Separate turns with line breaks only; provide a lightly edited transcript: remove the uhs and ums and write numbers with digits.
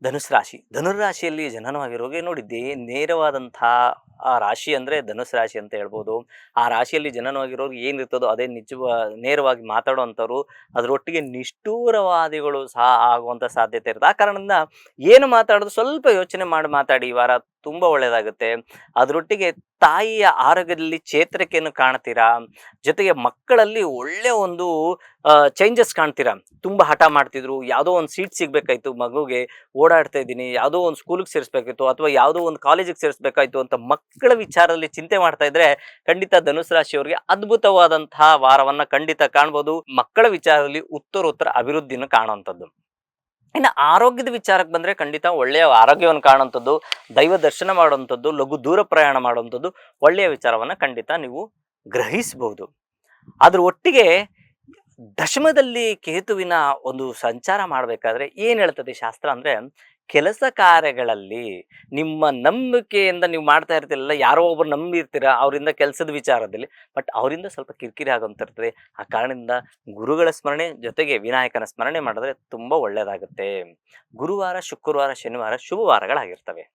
ಧನುಸ್ ರಾಶಿ. ಧನುರಾಶಿಯಲ್ಲಿ ಜನನವಾಗಿರೋರಿಗೆ ನೋಡಿದ್ದೆ ನೇರವಾದಂತಹ ಆ ರಾಶಿ ಅಂದರೆ ಧನುಸ್ ರಾಶಿ ಅಂತ ಹೇಳ್ಬೋದು. ಆ ರಾಶಿಯಲ್ಲಿ ಜನನವಾಗಿರೋರು ಏನಿರ್ತದೋ ಅದೇ ನೇರವಾಗಿ ಮಾತಾಡುವಂಥವ್ರು. ಅದರೊಟ್ಟಿಗೆ ನಿಷ್ಠೂರವಾದಿಗಳು ಸಹ ಆಗುವಂಥ ಸಾಧ್ಯತೆ ಇರುತ್ತೆ. ಆ ಕಾರಣದಿಂದ ಏನು ಮಾತಾಡೋದು ಸ್ವಲ್ಪ ಯೋಚನೆ ಮಾಡಿ ಮಾತಾಡಿ. ಈ ವಾರ ತುಂಬ ಒಳ್ಳೆಯದಾಗುತ್ತೆ. ಅದರೊಟ್ಟಿಗೆ ತಾಯಿಯ ಆರೋಗ್ಯದಲ್ಲಿ ಚೇತರಿಕೆಯನ್ನು ಕಾಣ್ತೀರಾ. ಜೊತೆಗೆ ಮಕ್ಕಳಲ್ಲಿ ಒಳ್ಳೆಯ ಒಂದು ಚೇಂಜಸ್ ಕಾಣ್ತೀರಾ. ತುಂಬ ಹಠ ಮಾಡ್ತಿದ್ರು, ಯಾವುದೋ ಒಂದು ಸೀಟ್ ಸಿಗಬೇಕಾಯ್ತು ಮಗುಗೆ, ಓಡಾಡ್ತಾ ಇದ್ದೀನಿ, ಯಾವುದೋ ಒಂದು ಸ್ಕೂಲಿಗೆ ಸೇರಿಸ್ಬೇಕಿತ್ತು ಅಥವಾ ಯಾವುದೋ ಒಂದು ಕಾಲೇಜಿಗೆ ಸೇರಿಸ್ಬೇಕಾಯ್ತು ಅಂತ ಮಕ್ಕಳ ವಿಚಾರದಲ್ಲಿ ಚಿಂತೆ ಮಾಡ್ತಾ ಇದ್ರೆ ಖಂಡಿತ ಧನುಸ್ ರಾಶಿಯವರಿಗೆ ಅದ್ಭುತವಾದಂತಹ ವಾರವನ್ನ ಖಂಡಿತ ಕಾಣ್ಬೋದು. ಮಕ್ಕಳ ವಿಚಾರದಲ್ಲಿ ಉತ್ತರೋತ್ತರ ಅಭಿವೃದ್ಧಿಯನ್ನು ಕಾಣುವಂಥದ್ದು. ಇನ್ನು ಆರೋಗ್ಯದ ವಿಚಾರಕ್ಕೆ ಬಂದರೆ ಖಂಡಿತ ಒಳ್ಳೆಯ ಆರೋಗ್ಯವನ್ನು ಕಾಣುವಂಥದ್ದು, ದೈವ ದರ್ಶನ ಮಾಡುವಂಥದ್ದು, ಲಘು ದೂರ ಪ್ರಯಾಣ ಮಾಡುವಂಥದ್ದು ಒಳ್ಳೆಯ ವಿಚಾರವನ್ನು ಖಂಡಿತ ನೀವು ಗ್ರಹಿಸಬಹುದು. ಅದ್ರ ಒಟ್ಟಿಗೆ ದಶಮದಲ್ಲಿ ಕೇತುವಿನ ಒಂದು ಸಂಚಾರ ಮಾಡಬೇಕಾದ್ರೆ ಏನು ಹೇಳ್ತದೆ ಶಾಸ್ತ್ರ ಅಂದರೆ, ಕೆಲಸ ಕಾರ್ಯಗಳಲ್ಲಿ ನಿಮ್ಮ ನಂಬಿಕೆಯಿಂದ ನೀವು ಮಾಡ್ತಾ ಇರ್ತಿರಲ್ಲ, ಯಾರೋ ಒಬ್ಬರು ನಂಬಿರ್ತೀರ ಅವರಿಂದ ಕೆಲಸದ ವಿಚಾರದಲ್ಲಿ, ಬಟ್ ಅವರಿಂದ ಸ್ವಲ್ಪ ಕಿರಿಕಿರಿ ಆಗುವಂತಿರ್ತದೆ. ಆ ಕಾರಣದಿಂದ ಗುರುಗಳ ಸ್ಮರಣೆ ಜೊತೆಗೆ ವಿನಾಯಕನ ಸ್ಮರಣೆ ಮಾಡಿದ್ರೆ ತುಂಬ ಒಳ್ಳೆಯದಾಗುತ್ತೆ. ಗುರುವಾರ, ಶುಕ್ರವಾರ, ಶನಿವಾರ ಶುಭವಾರಗಳಾಗಿರ್ತವೆ.